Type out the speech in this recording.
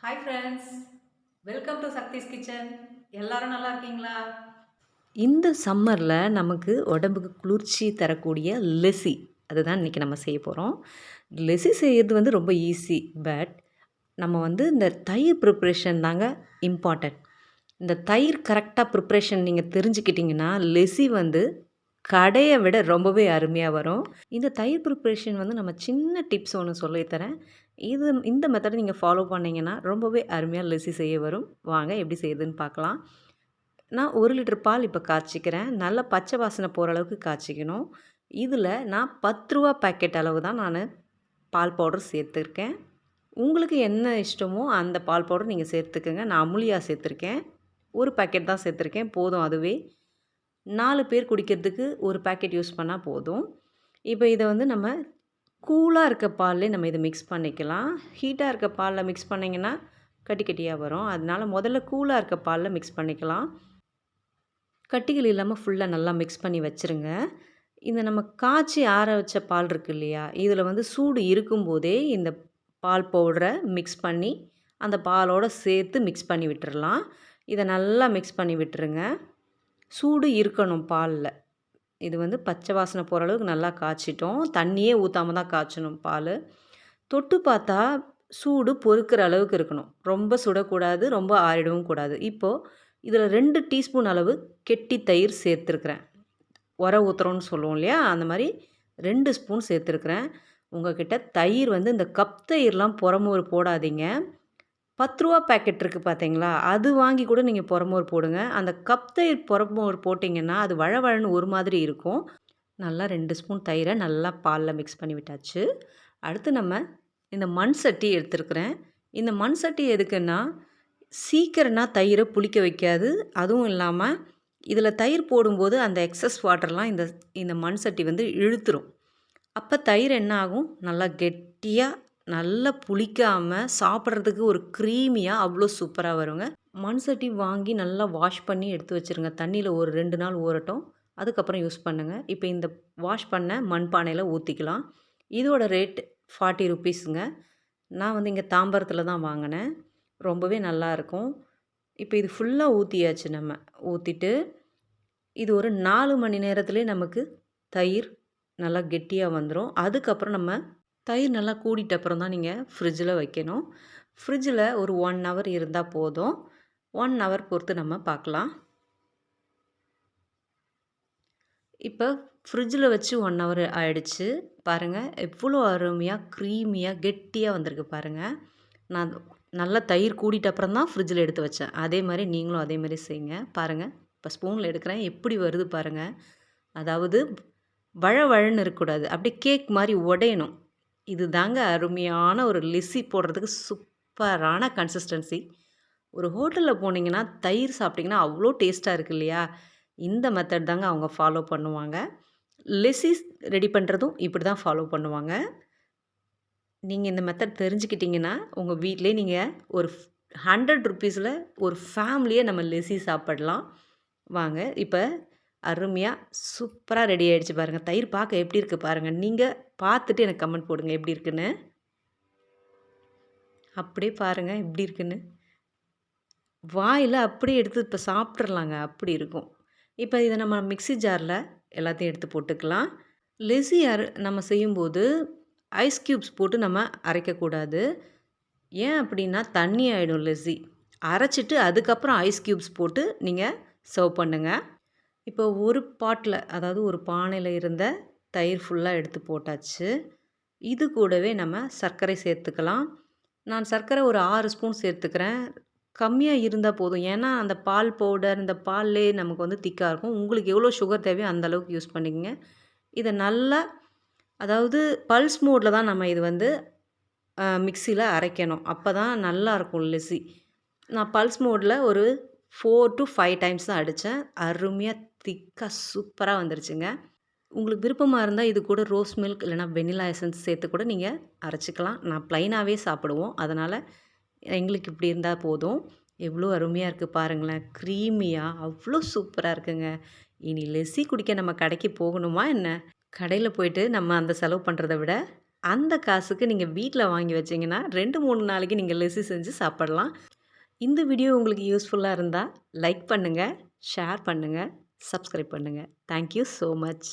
Hi friends, welcome to Sakthi's kitchen. எல்லாரும் நல்லா இருக்கீங்களா? இந்த சம்மரில் நமக்கு உடம்புக்கு குளிர்ச்சி தரக்கூடிய லெசி அதுதான் இன்றைக்கி நம்ம செய்ய போகிறோம். லெசி செய்கிறது வந்து ரொம்ப ஈஸி. பட் நம்ம வந்து இந்த தயிர் ப்ரிப்ரேஷன் தாங்க இம்பார்ட்டன்ட். இந்த தயிர் கரெக்டாக ப்ரிப்ரேஷன் நீங்கள் தெரிஞ்சுக்கிட்டிங்கன்னா லெசி வந்து கடையை விட ரொம்பவே அருமையாக வரும். இந்த தயிர் ப்ரிப்ரேஷன் வந்து நம்ம சின்ன டிப்ஸ் ஒன்று சொல்லித்தரேன். இந்த மெத்தடை நீங்கள் ஃபாலோ பண்ணிங்கன்னா ரொம்பவே அருமையாக லெசி செய்ய வரும். வாங்க எப்படி செய்யுதுன்னு பார்க்கலாம். நான் 1 லிட்டர் பால் இப்போ காய்ச்சிக்கிறேன். நல்லா பச்சை வாசனை போகிற அளவுக்கு காய்ச்சிக்கணும். இதில் நான் ரூ. 10 பாக்கெட் அளவு தான் பால் பவுடர் சேர்த்துருக்கேன். உங்களுக்கு என்ன இஷ்டமோ அந்த பால் பவுடர் நீங்கள் சேர்த்துக்கங்க. நான் அமுலியா சேர்த்துருக்கேன். 1 பாக்கெட் தான் சேர்த்துருக்கேன், போதும் அதுவே. 4 பேர் குடிக்கிறதுக்கு 1 பாக்கெட் யூஸ் பண்ணால் போதும். இப்போ இதை வந்து நம்ம கூலாக இருக்க பால்லே நம்ம இதை மிக்ஸ் பண்ணிக்கலாம். ஹீட்டாக இருக்க பாலில் மிக்ஸ் பண்ணிங்கன்னா கட்டி கட்டியாக வரும். அதனால முதல்ல கூலாக இருக்க பாலில் மிக்ஸ் பண்ணிக்கலாம். கட்டிகள் இல்லாமல் ஃபுல்லாக நல்லா மிக்ஸ் பண்ணி வச்சுருங்க. இந்த நம்ம காய்ச்சி ஆற வச்ச பால் இருக்குது இல்லையா, இதில் வந்து சூடு இருக்கும்போதே இந்த பால் பவுடரை மிக்ஸ் பண்ணி அந்த பாலோடு சேர்த்து மிக்ஸ் பண்ணி விட்டுறலாம். இதை நல்லா மிக்ஸ் பண்ணி விட்டுருங்க. சூடு இருக்கணும் பாலில். இது வந்து பச்சை வாசனை போகிற அளவுக்கு நல்லா காய்ச்சிட்டோம். தண்ணியே ஊற்றாமல் தான் காய்ச்சணும் பால். தொட்டு பார்த்தா சூடு பொறுக்கிற அளவுக்கு இருக்கணும். ரொம்ப சுடக்கூடாது, ரொம்ப ஆறிடவும் கூடாது. இப்போது இதில் 2 டீஸ்பூன் அளவு கெட்டி தயிர் சேர்த்துருக்குறேன். ஊற்றுறோன்னு சொல்லுவோம் இல்லையா, அந்த மாதிரி 2 ஸ்பூன் சேர்த்துருக்குறேன். உங்கள்கிட்ட தயிர் வந்து இந்த கப் தயிர்லாம் புறமோர் போடாதீங்க. ரூ. 10 பேக்கெட் இருக்குது பார்த்தீங்களா, அது வாங்கி கூட நீங்கள் புறமோர் போடுங்க. அந்த கப் தயிர் புறமோர் போட்டிங்கன்னா அது வழவழன்னு ஒரு மாதிரி இருக்கும். நல்லா 2 ஸ்பூன் தயிரை நல்லா பாலில் மிக்ஸ் பண்ணி விட்டாச்சு. அடுத்து நம்ம இந்த மண் சட்டி எடுத்துருக்குறேன். இந்த மண் சட்டி எதுக்குன்னா சீக்கிரம்னா தயிரை புளிக்க வைக்காது. அதுவும் இல்லாமல் இதில் தயிர் போடும்போது அந்த எக்ஸஸ் வாட்டர்லாம் இந்த மண் சட்டி வந்து இழுத்துரும். அப்போ தயிர் என்ன ஆகும், நல்லா கெட்டியாக நல்லா புளிக்காமல் சாப்பிட்றதுக்கு ஒரு க்ரீமியாக அவ்வளோ சூப்பராக வருங்க. மண் சட்டி வாங்கி நல்லா வாஷ் பண்ணி எடுத்து வச்சுருங்க. தண்ணியில் ஒரு 2 நாள் ஊறட்டும், அதுக்கப்புறம் யூஸ் பண்ணுங்கள். இப்போ இந்த வாஷ் பண்ண மண் பானையில் ஊற்றிக்கலாம். இதோட ரேட் 40 ருபீஸுங்க. நான் வந்து இங்கே தாம்பரத்தில் தான் வாங்கினேன். ரொம்பவே நல்லாயிருக்கும். இப்போ இது ஃபுல்லாக ஊற்றியாச்சு. நம்ம ஊற்றிட்டு இது ஒரு 4 மணி நேரத்துலேயே நமக்கு தயிர் நல்லா கெட்டியாக வந்துடும். அதுக்கப்புறம் நம்ம தயிர் நல்லா கூடிட்ட அப்புறம் தான் நீங்கள் ஃப்ரிட்ஜில் வைக்கணும். ஃப்ரிட்ஜில் ஒரு 1 ஹவர் இருந்தால் போதும். 1 ஹவர் பொறுத்து நம்ம பார்க்கலாம். இப்போ ஃப்ரிட்ஜில் வச்சு 1 ஹவர் ஆயிடுச்சு. பாருங்கள் எவ்வளோ அருமையாக க்ரீமியாக கெட்டியாக வந்திருக்கு பாருங்கள். நான் நல்லா தயிர் கூடிட்ட அப்புறம் தான் ஃப்ரிட்ஜில் எடுத்து வச்சேன். அதே மாதிரி நீங்களும் அதே மாதிரி செய்யுங்க. பாருங்கள், இப்போ ஸ்பூனில் எடுக்கிறேன், எப்படி வருது பாருங்கள். அதாவது வழவழன்னு இருக்கக்கூடாது, அப்படியே கேக் மாதிரி உடையணும். இது தாங்க அருமையான ஒரு லெசி போடுறதுக்கு சூப்பரான கன்சிஸ்டன்சி. ஒரு ஹோட்டலில் போனீங்கன்னா தயிர் சாப்பிட்டிங்கன்னா அவ்வளோ டேஸ்ட்டாக இருக்குது இல்லையா. இந்த மெத்தட் தாங்க அவங்க ஃபாலோ பண்ணுவாங்க. லெசிஸ் ரெடி பண்ணுறதும் இப்படி தான் ஃபாலோ பண்ணுவாங்க. நீங்கள் இந்த மெத்தட் தெரிஞ்சுக்கிட்டிங்கன்னா உங்கள் வீட்டிலே நீங்கள் ஒரு 100 ருபீஸில் ஒரு ஃபேமிலியை நம்ம லெசி சாப்பிடலாம். வாங்க, இப்போ அருமையாக சூப்பராக ரெடி ஆகிடுச்சு பாருங்கள். தயிர் பார்க்க எப்படி இருக்குது பாருங்கள். நீங்கள் பார்த்துட்டு எனக்கு கமெண்ட் போடுங்க எப்படி இருக்குன்னு. அப்படியே பாருங்கள் எப்படி இருக்குன்னு. வாயில் அப்படியே எடுத்து இப்போ சாப்பிட்றலாங்க, அப்படி இருக்கும். இப்போ இதை நம்ம மிக்ஸி ஜாரில் எல்லாத்தையும் எடுத்து போட்டுக்கலாம். லெசி நம்ம செய்யும்போது ஐஸ் க்யூப்ஸ் போட்டு நம்ம அரைக்கக்கூடாது. ஏன் அப்படின்னா தண்ணி ஆகிடும் லெசி. அரைச்சிட்டு அதுக்கப்புறம் ஐஸ் க்யூப்ஸ் போட்டு நீங்கள் சர்வ் பண்ணுங்கள். இப்போ ஒரு பாட்டில், அதாவது ஒரு பானையில் இருந்த தயிர் ஃபுல்லாக எடுத்து போட்டாச்சு. இது கூடவே நம்ம சர்க்கரை சேர்த்துக்கலாம். நான் சர்க்கரை ஒரு 6 ஸ்பூன் சேர்த்துக்கிறேன். கம்மியாக இருந்தால் போதும். ஏன்னா அந்த பால் பவுடர் இந்த பால்லே நமக்கு வந்து திக்காக இருக்கும். உங்களுக்கு எவ்வளோ சுகர் தேவையோ அந்தளவுக்கு யூஸ் பண்ணிக்கங்க. இதை நல்லா, அதாவது பல்ஸ் மோடில் தான் நம்ம இது வந்து மிக்சியில் அரைக்கணும். அப்போ தான் நல்லாயிருக்கும் லெசி. நான் பல்ஸ் மோடில் ஒரு 4 to 5 டைம்ஸ் தான் அடித்தேன். அருமையாக திக்காக சூப்பராக வந்துருச்சுங்க. உங்களுக்கு விருப்பமாக இருந்தால் இது கூட ரோஸ் மில்க் இல்லைனா வெனிலா எசன்ஸ் சேர்த்து கூட நீங்கள் அரைச்சிக்கலாம். நான் ப்ளைனாகவே சாப்பிடுவோம், அதனால் எங்களுக்கு இப்படி இருந்தால் போதும். எவ்வளோ அருமையாக இருக்குது பாருங்களேன். க்ரீமியாக அவ்வளோ சூப்பராக இருக்குங்க. இனி லெசி குடிக்க நம்ம கடைக்கு போகணுமா என்ன? கடையில் போயிட்டு நம்ம அந்த செலவு பண்ணுறத விட அந்த காசுக்கு நீங்கள் வீட்டில் வாங்கி வச்சிங்கன்னா 2-3 நாளைக்கு நீங்கள் லெஸ்ஸி செஞ்சு சாப்பிடலாம். இந்த வீடியோ உங்களுக்கு யூஸ்ஃபுல்லாக இருந்தால் லைக் பண்ணுங்கள், ஷேர் பண்ணுங்கள், சப்ஸ்கிரைப் பண்ணுங்கள். Thank you so much.